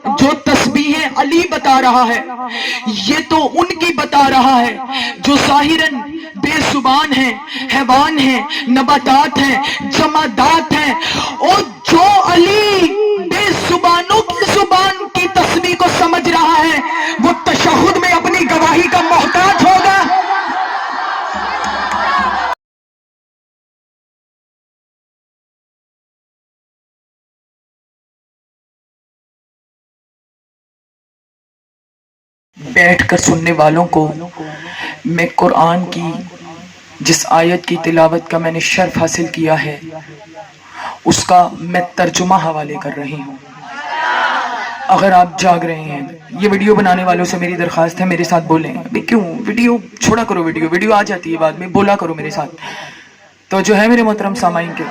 جو تسبیحیں علی بتا رہا ہے یہ تو ان کی بتا رہا ہے جو ظاہراً بے زبان ہیں، حیوان ہیں، نباتات ہیں، جمادات ہیں، اور جو علی بے زبانوں کی زبان کی تسبیح کو سمجھ رہا ہے وہ تشہد میں اپنی گواہی کا محتاج ہوگا۔ بیٹھ کر سننے والوں کو میں قرآن کی جس آیت کی تلاوت کا میں نے شرف حاصل کیا ہے اس کا میں ترجمہ حوالے کر رہی ہوں۔ اگر آپ جاگ رہے ہیں، یہ ویڈیو بنانے والوں سے میری درخواست ہے میرے ساتھ بولیں۔ کیوں ویڈیو چھوڑا کرو، ویڈیو آ جاتی ہے بعد میں، بولا کرو میرے ساتھ۔ تو جو ہے میرے محترم سامعین کے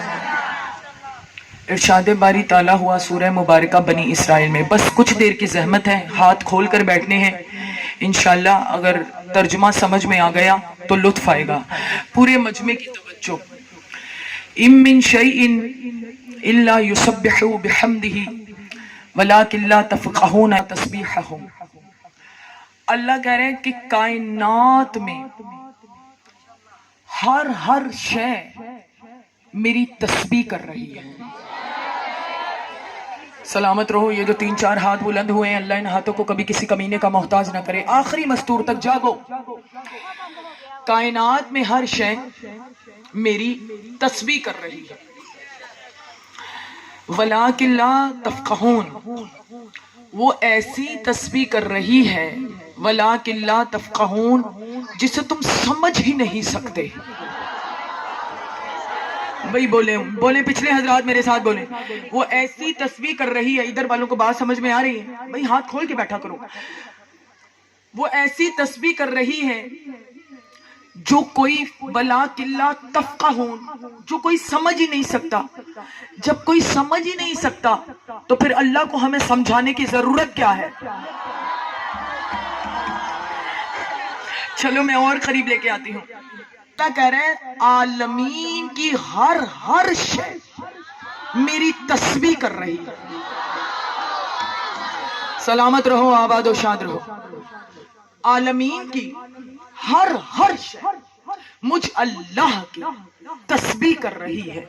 ارشاد باری تعالیٰ ہوا سورہ مبارکہ بنی اسرائیل میں۔ بس کچھ دیر کی زحمت ہے، ہاتھ کھول کر بیٹھنے ہیں انشاءاللہ۔ اگر ترجمہ سمجھ میں آ گیا تو لطف آئے گا۔ پورے مجمع کی توجہ۔ ام من شیء الا یسبح بحمدہ ولکن لا تفقہون تسبیحہم۔ اللہ کہہ رہے ہیں کہ کائنات میں ہر شے میری تسبیح کر رہی ہے۔ سلامت رہو۔ یہ جو 3-4 ہاتھ بلند ہوئے ہیں اللہ ان ہاتھوں کو کبھی کسی کمینے کا محتاج نہ کرے۔ آخری مستور تک جاگو۔ کائنات میں ہر شے میری تسبیح کر رہی ہے۔ وَلَٰكِن لَا تَفْقَهُونَ، وہ ایسی تسبیح کر رہی ہے وَلَٰكِن لَا تَفْقَهُونَ جسے تم سمجھ ہی نہیں سکتے۔ بھئی بولیں پچھلے حضرات میرے ساتھ بولیں۔ وہ ایسی تسبیح کر رہی ہے، ادھر والوں کو بات سمجھ میں آ رہی ہے؟ بھئی ہاتھ کھول کے بیٹھا کرو۔ وہ ایسی تسبیح کر رہی ہے جو کوئی وَلَٰكِن لَا تَفْقَهُونَ، جو کوئی سمجھ ہی نہیں سکتا۔ جب کوئی سمجھ ہی نہیں سکتا تو پھر اللہ کو ہمیں سمجھانے کی ضرورت کیا ہے؟ چلو میں اور قریب لے کے آتی ہوں۔ اللہ کہہ رہے ہیں عالمین کی ہر شے میری تسبیح کر رہی ہے۔ سلامت رہو، آباد و شاد رہو۔ عالمین کی ہر شے مجھ اللہ کی تسبیح کر رہی ہے۔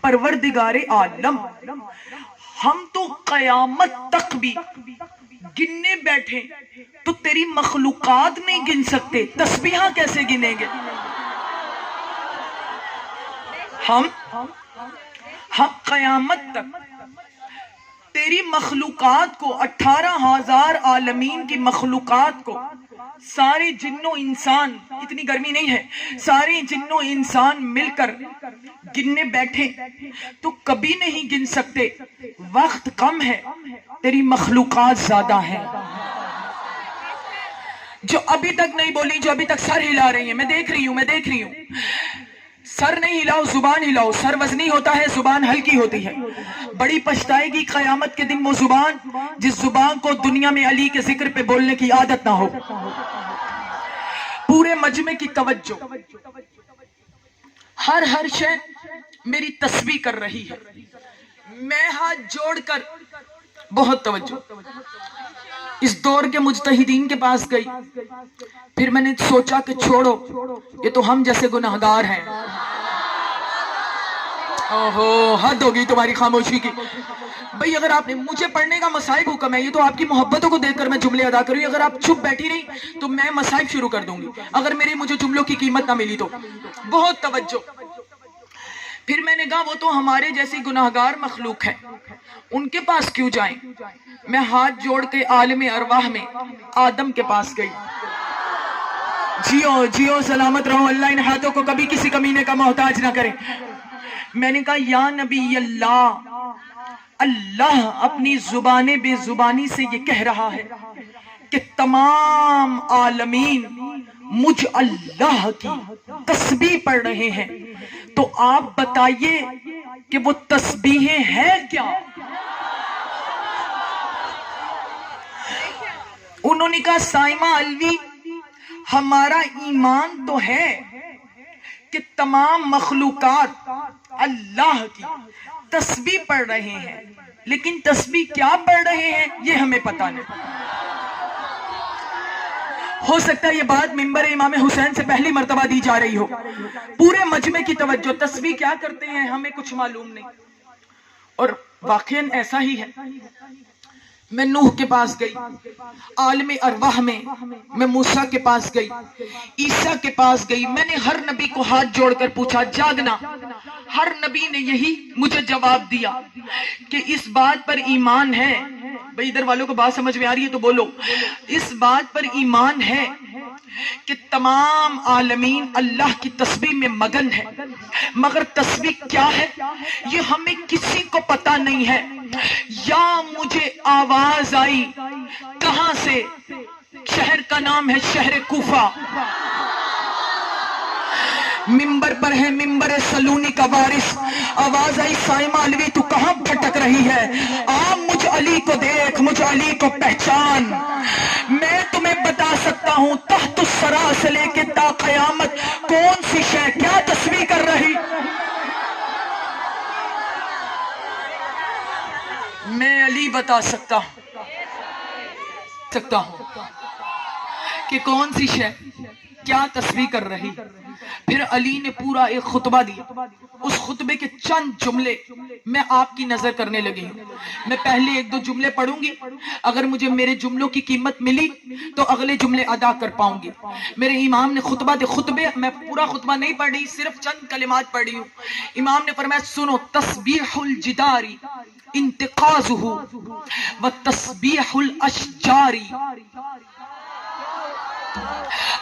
پروردگار عالم، ہم تو قیامت تک بھی گننے بیٹھے تو تیری مخلوقات نہیں گن سکتے، تسبیحاں کیسے گنیں گے؟ ہم قیامت تک تیری مخلوقات کو، 18,000 عالمین کی مخلوقات کو، سارے جن و انسان، اتنی گرمی نہیں ہے، سارے جن و انسان مل کر گننے بیٹھے تو کبھی نہیں گن سکتے۔ وقت کم ہے، تیری مخلوقات زیادہ ہیں۔ جو ابھی تک نہیں بولی، جو ابھی تک سر ہلا رہی ہیں، میں دیکھ رہی ہوں۔ سر نہیں ہلاؤ، زبان ہلاؤ۔ سر وزنی ہوتا ہے، زبان ہلکی ہوتی ہے۔ بڑی پچھتائے گی قیامت کے دن وہ زبان جس زبان کو دنیا میں علی کے ذکر پہ بولنے کی عادت نہ ہو۔ پورے مجمع کی توجہ۔ ہر شے میری تسبیح کر رہی ہے۔ میں ہاتھ جوڑ کر بہت توجہ اس دور کے مجتہدین کے پاس گئی، پھر میں نے سوچا کہ چھوڑو، یہ تو ہم جیسے گناہگار ہیں۔ اوہو، حد ہوگی تمہاری خاموشی کی۔ بھئی اگر آپ نے مجھے پڑھنے کا مصائب حکم ہے، یہ تو آپ کی محبتوں کو دیکھ کر میں جملے ادا کر رہی ہوں۔ اگر آپ چپ بیٹھی رہی تو میں مصائب شروع کر دوں گی اگر مجھے جملوں کی قیمت نہ ملی تو۔ بہت توجہ۔ پھر میں نے کہا وہ تو ہمارے جیسی گناہگار مخلوق ہے، ان کے پاس کیوں جائیں؟ میں ہاتھ جوڑ کے عالم ارواح میں آدم کے پاس گئی۔ جیو سلامت رہو، اللہ ان ہاتھوں کو کبھی کسی کمینے کا محتاج نہ کرے۔ میں نے کہا یا نبی اللہ اپنی زبان بے زبانی سے یہ کہہ رہا ہے کہ تمام عالمین مجھ اللہ کی تسبیح پڑھ رہے ہیں، تو آپ بتائیے کہ وہ تسبیحیں ہیں کیا؟ انہوں نے کہا سائمہ الوی، ہمارا ایمان تو ہے کہ تمام مخلوقات اللہ کی تسبیح پڑھ رہے ہیں، لیکن تسبیح کیا پڑھ رہے ہیں یہ ہمیں پتہ نہیں۔ ہو سکتا ہے یہ بات ممبر امام حسین سے پہلی مرتبہ دی جا رہی ہو، پورے مجمع کی توجہ، تسبیح کیا کرتے ہیں ہمیں کچھ معلوم نہیں۔ اور واقعاً ایسا ہی ہے، میں نوح کے پاس گئی، عالم ارواح میں موسیٰ کے پاس گئی، عیسیٰ کے پاس گئی، میں نے ہر نبی کو ہاتھ جوڑ کر پوچھا جاگنا، ہر نبی نے یہی مجھے جواب دیا کہ اس بات پر ایمان ہے، بھئی ادھر والوں کو بات سمجھ میں آ رہی ہے تو بولو، اس بات پر ایمان ہے کہ تمام عالمین اللہ کی تسبیح میں مگن ہے، مگر تسبیح کیا ہے یہ ہمیں کسی کو پتہ نہیں ہے۔ یا مجھے آواز آئی، کہاں سے؟ شہر کا نام ہے شہر کوفہ، ممبر پر ہے ممبر سلونی کا وارث، آواز آئی سائمہ علوی تو کہاں بھٹک رہی ہے؟ آ مجھ علی کو دیکھ، مجھ علی کو پہچان، میں تمہیں بتا سکتا ہوں تحت الثری سے لے کے تا قیامت کون سی شے کیا تسبیح کر رہی، میں علی بتا سکتا ہوں کہ کون سی شے کیا تسبیح کر رہی۔ پھر علی نے پورا ایک خطبہ دیا، اس خطبے کے چند جملے میں آپ کی نظر کرنے لگی ہوں۔ میں پہلے ایک دو جملے پڑھوں گی، اگر مجھے میرے جملوں کی قیمت ملی تو اگلے جملے ادا کر پاؤں گی۔ میرے امام نے خطبے میں پورا خطبہ نہیں پڑھ رہی، صرف چند کلمات پڑھی ہوں۔ امام نے فرمایا سنو، تسبیح الجداری انتقاضہ و تسبیح الاشجار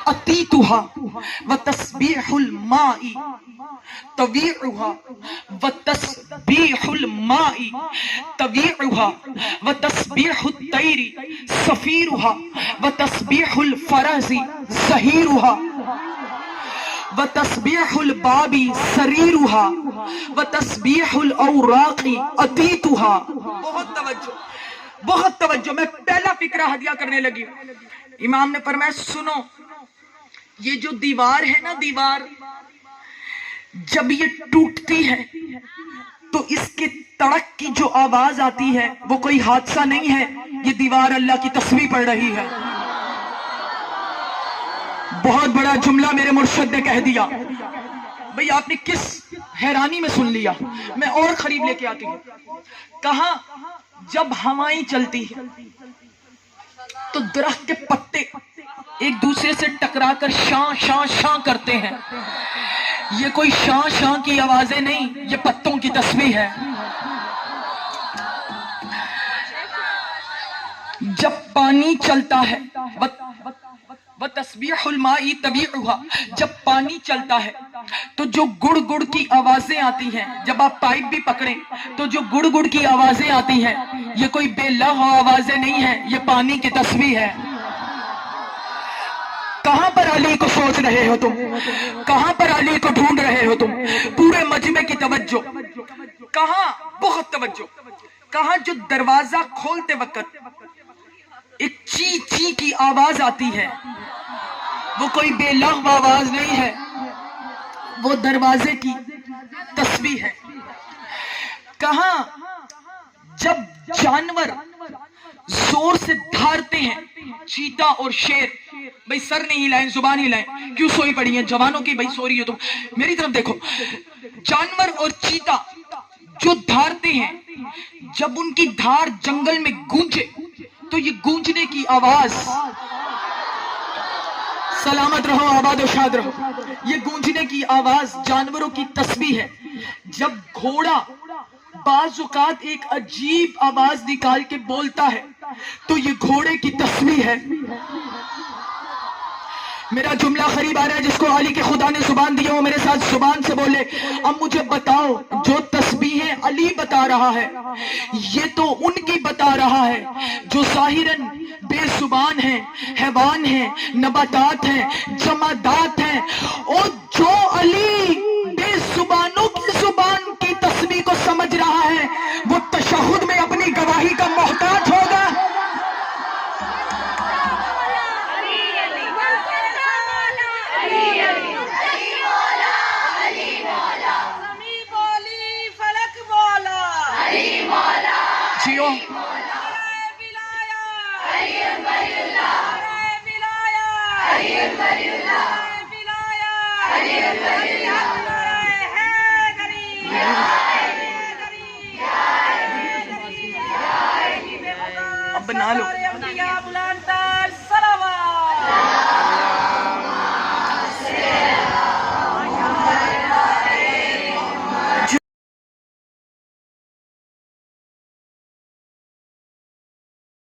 اتیتها وتسبیح الماء طویعها وتسبیح الماء طویعها وتسبیح الطیر صفیرها وتسبیح الفرس زہیرها وتسبیح الباب سریرها وتسبیح الاوراق اتیتها۔ بہت توجہ، میں پہلا فکرہ ہدیہ کرنے لگی۔ امام نے فرمایا سنو، یہ جو دیوار ہے نا، دیوار جب یہ ٹوٹتی ہے تو اس کے تڑک کی جو آواز آتی ہے وہ کوئی حادثہ نہیں ہے، یہ دیوار اللہ کی تسبیح پڑھ رہی ہے۔ بہت بڑا جملہ میرے مرشد نے کہہ دیا۔ بھئی آپ نے کس حیرانی میں سن لیا، میں اور قریب لے کے آتی ہوں۔ کہاں جب ہوائیں چلتی ہیں تو درخت کے پتے ایک دوسرے سے ٹکرا کر شاں شاں شاں کرتے ہیں، یہ کوئی شاں شاں کی آوازیں نہیں، یہ پتوں کی تسبیح ہے۔ جب پانی چلتا ہے وَتَسْبِيحُ الْمَاءِ طَبِيعُهَا، جب پانی چلتا ہے تو جو گڑ گڑ کی آوازیں آتی ہیں، جب آپ پائپ بھی پکڑیں تو جو گڑ گڑ کی آوازیں آتی ہیں یہ کوئی بے لغو آوازیں نہیں ہیں، یہ پانی کی تسبیح ہے۔ کہاں پر علی کو سوچ رہے ہو تم؟ کہاں پر علی کو ڈھونڈ رہے ہو تم؟ پورے مجمع کی توجہ، کہاں؟ بہت توجہ، کہاں جو دروازہ کھولتے وقت ایک چی چی کی آواز آتی ہے، وہ کوئی بے لغو آواز نہیں ہے، وہ دروازے کی تسبیح ہے۔ کہاں جب جانور زور سے دھارتے ہیں، چیتا اور شیر، بھئی سر نہیں ہلائیں، زبان ہلائیں، کیوں سوئی پڑی ہیں جوانوں کی؟ بھئی سو رہی ہو تم، میری طرف دیکھو۔ جانور اور چیتا جو دھارتے ہیں، جب ان کی دھار جنگل میں گونجے تو یہ گونجنے کی آواز، سلامت رہو آباد و شاد رہو، یہ گونجنے کی آواز جانوروں کی تسبیح ہے۔ جب گھوڑا بعض اوقات ایک عجیب آواز نکال کے بولتا ہے تو یہ گھوڑے کی تسبیح ہے۔ میرا جملہ قریب آ رہا ہے، جس کو علی کے خدا نے زبان دی ہے وہ میرے ساتھ زبان سے بولے۔ اب مجھے بتاؤ، جو تسبیحیں علی بتا رہا ہے یہ تو ان کی بتا رہا ہے جو ظاہراً بے زبان ہیں، حیوان ہیں، نباتات ہیں، جمادات ہیں، اور جو علی بے زبانوں کی زبان کی تسبیح کو سمجھ رہا ہے وہ تشہد میں اپنی گواہی کا محتاج ہوگا۔ بھائیوں، اب بنا لو.